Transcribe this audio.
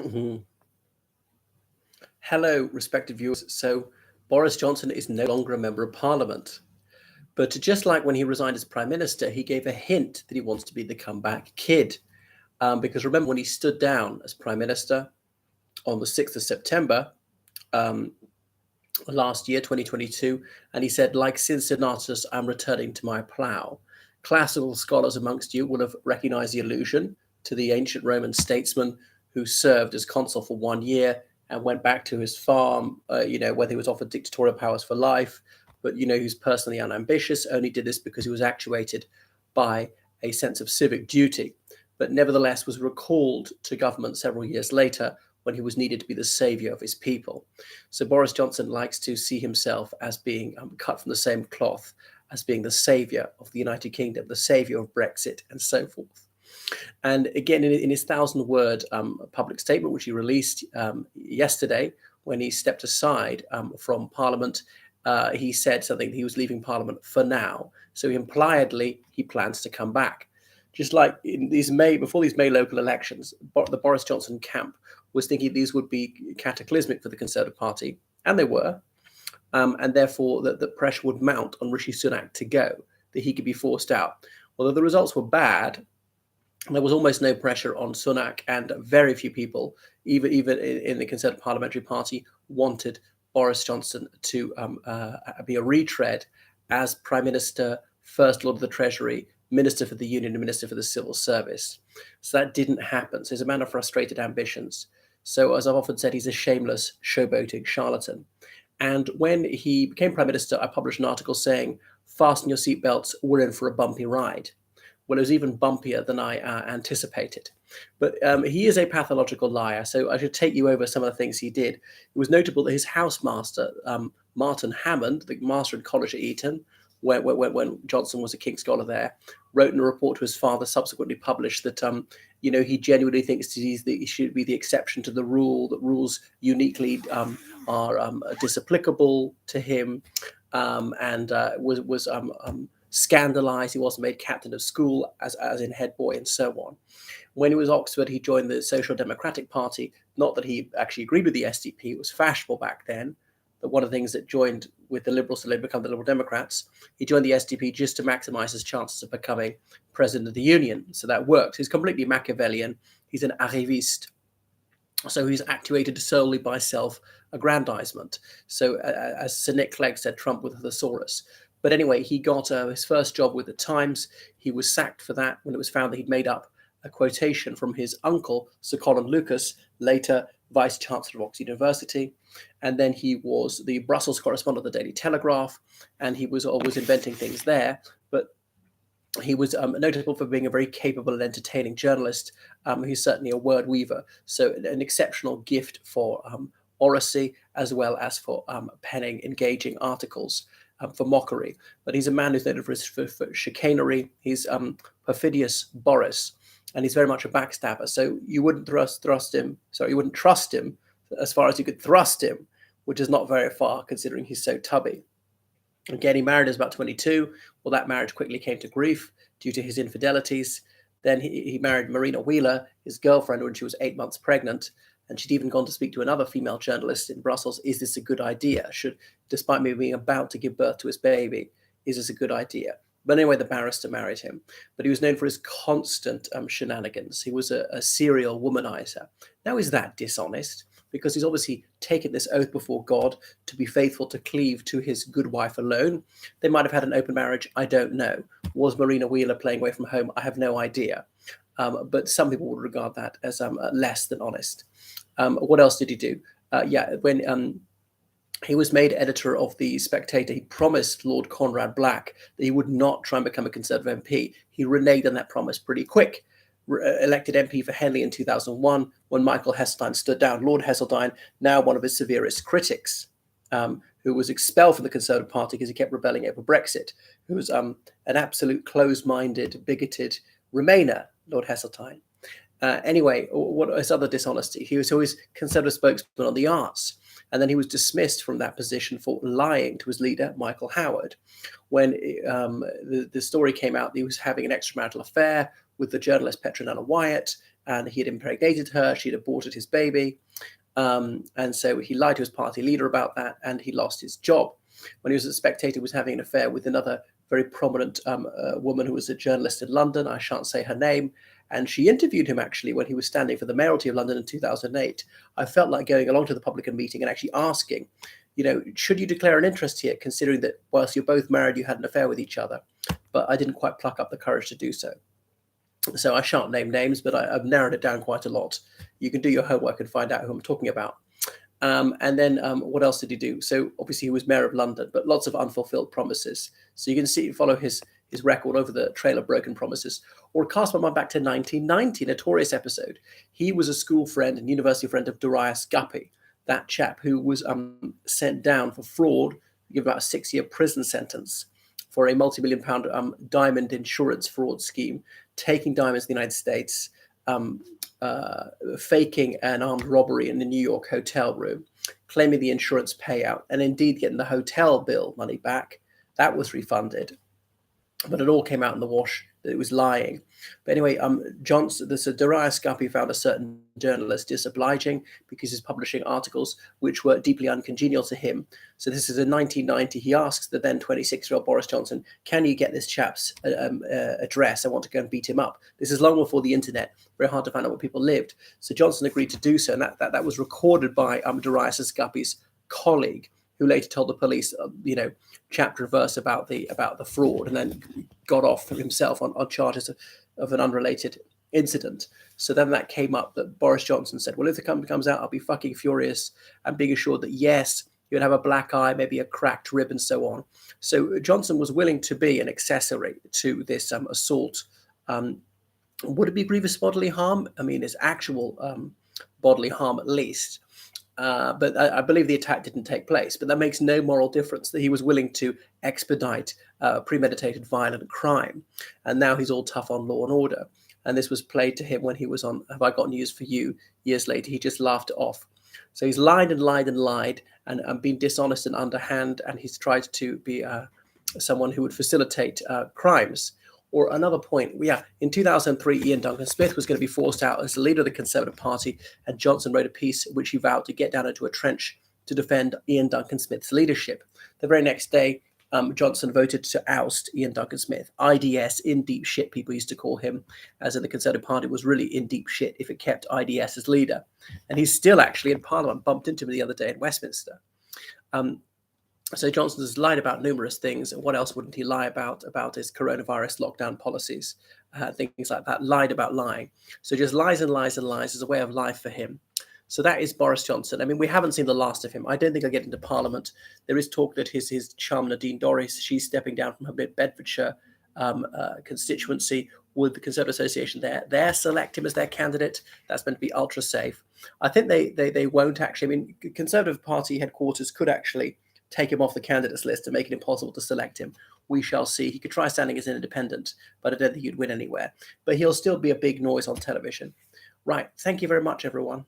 Mhm. Hello, respected viewers. So, Boris Johnson is no longer a member of parliament. But just like when he resigned as prime minister, he gave a hint that he wants to be the comeback kid. Because remember, when he stood down as prime minister on the 6th of September um, last year, 2022, and he said, like Cincinnatus, I'm returning to my plough. Classical scholars amongst you will have recognized the allusion to the ancient Roman statesman who served as consul for 1 year and went back to his farm, whether he was offered dictatorial powers for life, but, who's personally unambitious, only did this because he was actuated by a sense of civic duty, but nevertheless was recalled to government several years later when he was needed to be the savior of his people. So Boris Johnson likes to see himself as being cut from the same cloth, as being the savior of the United Kingdom, the savior of Brexit, and so forth. And again, in his 1,000-word public statement, which he released yesterday, when he stepped aside from Parliament, he said something, he was leaving Parliament for now. So impliedly, he plans to come back. Just like in before these May local elections, the Boris Johnson camp was thinking these would be cataclysmic for the Conservative Party, and they were, and therefore that the pressure would mount on Rishi Sunak to go, that he could be forced out. Although the results were bad, there was almost no pressure on Sunak, and very few people, even in the Conservative Parliamentary Party, wanted Boris Johnson to be a retread as Prime Minister, First Lord of the Treasury, Minister for the Union, and Minister for the Civil Service. So that didn't happen. So he's a man of frustrated ambitions. So as I've often said, he's a shameless, showboating charlatan. And when he became Prime Minister, I published an article saying, fasten your seatbelts, we're in for a bumpy ride. Well, it was even bumpier than I anticipated. But he is a pathological liar, so I should take you over some of the things he did. It was notable that his housemaster, Martin Hammond, the master in college at Eton, when Johnson was a King's Scholar there, wrote in a report to his father, subsequently published, that he genuinely thinks that he should be the exception to the rule, that rules uniquely are disapplicable to him, and was scandalized he wasn't made captain of school as in head boy, and so on. When he was at Oxford, he joined the Social Democratic Party. Not that he actually agreed with the SDP, it was fashionable back then. But one of the things that joined with the Liberals to become the Liberal Democrats, he joined the SDP just to maximize his chances of becoming president of the Union. So that worked. He's completely Machiavellian. He's an arriviste. So he's actuated solely by self-aggrandizement. So as Sir Nick Clegg said, Trump with a thesaurus. But anyway, he got his first job with the Times. He was sacked for that when it was found that he'd made up a quotation from his uncle, Sir Colin Lucas, later Vice Chancellor of Oxford University. And then he was the Brussels correspondent of the Daily Telegraph, and he was always inventing things there. But he was notable for being a very capable and entertaining journalist. He's certainly a word weaver, so an exceptional gift for oracy as well as for penning engaging articles for mockery. But he's a man who's noted for chicanery. He's perfidious Boris, and he's very much a backstabber. So you wouldn't you wouldn't trust him as far as you could thrust him, which is not very far considering he's so tubby. Again, he married as about 22. Well, that marriage quickly came to grief due to his infidelities. Then he married Marina Wheeler, his girlfriend, when she was 8 months pregnant. And she'd even gone to speak to another female journalist in Brussels. Is this a good idea? Despite me being about to give birth to his baby, is this a good idea? But anyway, the barrister married him. But he was known for his constant shenanigans. He was a serial womanizer. Now, is that dishonest? Because he's obviously taken this oath before God to be faithful to cleave to his good wife alone. They might have had an open marriage. I don't know. Was Marina Wheeler playing away from home? I have no idea. But some people would regard that as less than honest. What else did he do? When he was made editor of The Spectator, he promised Lord Conrad Black that he would not try and become a Conservative MP. He reneged on that promise pretty quick. Elected MP for Henley in 2001 when Michael Heseltine stood down. Lord Heseltine, now one of his severest critics, who was expelled from the Conservative Party because he kept rebelling over Brexit, who was an absolute closed-minded, bigoted Remainer, Lord Heseltine. Anyway, what is other dishonesty? He was always Conservative spokesman on the arts. And then he was dismissed from that position for lying to his leader, Michael Howard, when the story came out that he was having an extramarital affair with the journalist Petronella Wyatt, and he had impregnated her. She'd aborted his baby. And so he lied to his party leader about that, and he lost his job. When he was a spectator, he was having an affair with another very prominent woman who was a journalist in London. I shan't say her name. And she interviewed him actually when he was standing for the mayoralty of London in 2008. I felt like going along to the publican meeting and actually asking, should you declare an interest here, considering that whilst you're both married, you had an affair with each other? But I didn't quite pluck up the courage to do so. So I shan't name names, but I've narrowed it down quite a lot. You can do your homework and find out who I'm talking about. And then what else did he do? So obviously he was mayor of London, but lots of unfulfilled promises. So you can follow his record over the trail of broken promises. Or cast my mind back to 1990, Notorious episode. He was a school friend and university friend of Darius Guppy, that chap who was sent down for fraud, given about a 6-year prison sentence for a multi-million-pound diamond insurance fraud scheme, taking diamonds in the United States, faking an armed robbery in the New York hotel room, claiming the insurance payout, and indeed getting the hotel bill money back. That was refunded. But it all came out in the wash that it was lying. But anyway, Darius Guppy found a certain journalist disobliging because he's publishing articles which were deeply uncongenial to him. So this is in 1990. He asks the then 26-year-old Boris Johnson, can you get this chap's address? I want to go and beat him up. This is long before the internet. Very hard to find out where people lived. So Johnson agreed to do so, and that was recorded by Darius Guppy's colleague, who later told the police, chapter and verse about the fraud, and then got off himself on charges of an unrelated incident. So then that came up that Boris Johnson said, well, if the company comes out, I'll be fucking furious, and being assured that, yes, you'd have a black eye, maybe a cracked rib, and so on. So Johnson was willing to be an accessory to this assault. Would it be grievous bodily harm? I mean, it's actual bodily harm at least. But I believe the attack didn't take place. But that makes no moral difference that he was willing to expedite premeditated violent crime. And now he's all tough on law and order. And this was played to him when he was on Have I Got News for You years later. He just laughed it off. So he's lied and lied and lied and been dishonest and underhand. And he's tried to be someone who would facilitate crimes. Or another point, in 2003, Ian Duncan Smith was going to be forced out as the leader of the Conservative Party, and Johnson wrote a piece in which he vowed to get down into a trench to defend Ian Duncan Smith's leadership. The very next day, Johnson voted to oust Ian Duncan Smith. IDS, in deep shit, people used to call him, as in the Conservative Party was really in deep shit if it kept IDS as leader. And he's still actually in Parliament, bumped into him the other day in Westminster. So Johnson has lied about numerous things. What else wouldn't he lie about his coronavirus lockdown policies, things like that, lied about lying. So just lies and lies and lies is a way of life for him. So that is Boris Johnson. I mean, we haven't seen the last of him. I don't think he'll get into Parliament. There is talk that his chum, Nadine Dorries, she's stepping down from her Bedfordshire constituency with the Conservative Association there. They'll select him as their candidate. That's meant to be ultra safe. I think they won't actually. I mean, Conservative Party headquarters could actually take him off the candidates list and make it impossible to select him. We shall see. He could try standing as an independent, but I don't think he'd win anywhere. But he'll still be a big noise on television. Right. Thank you very much, everyone.